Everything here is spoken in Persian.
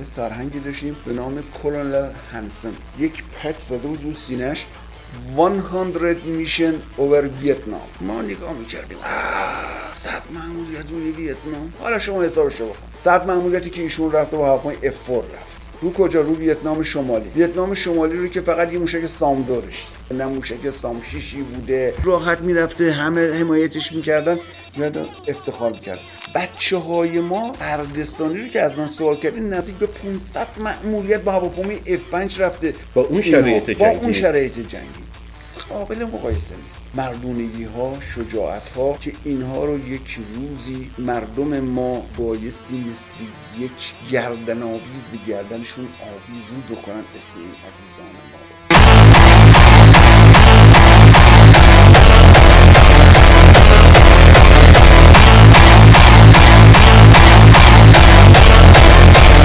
سرهنگی داشتیم به نام کلونل هانسن. یک پچ زده بود رو سینه‌اش 100 میشن اوور ویتنام. ما نگاه میکردیم 100 مأموریت روی ویتنام. حالا شما حسابش رو بکن. 100 مأموریتی که ایشون رفته با هواپیمای F4 رفت. رو کجا؟ رو ویتنام شمالی. ویتنام شمالی رو که فقط یه موشک سام دورش، نه موشک سام 6 بوده، راحت میرفته، همه حمایتش میکردن، یادم افتخار میکرد. بچه‌های ما اردستانی رو که از من سوال کردین نزدیک به 500 مأموریت با هواپیمای F5 رفته با اون شرایط جنگی. با اون شرایط جنگی قابل مقایسه نیست. مردونگی ها، شجاعت ها که اینها رو یک روزی مردم ما بایستی مثل یک گردن آویز به گردنشون آویزون بکنن اسم این عزیزان ما.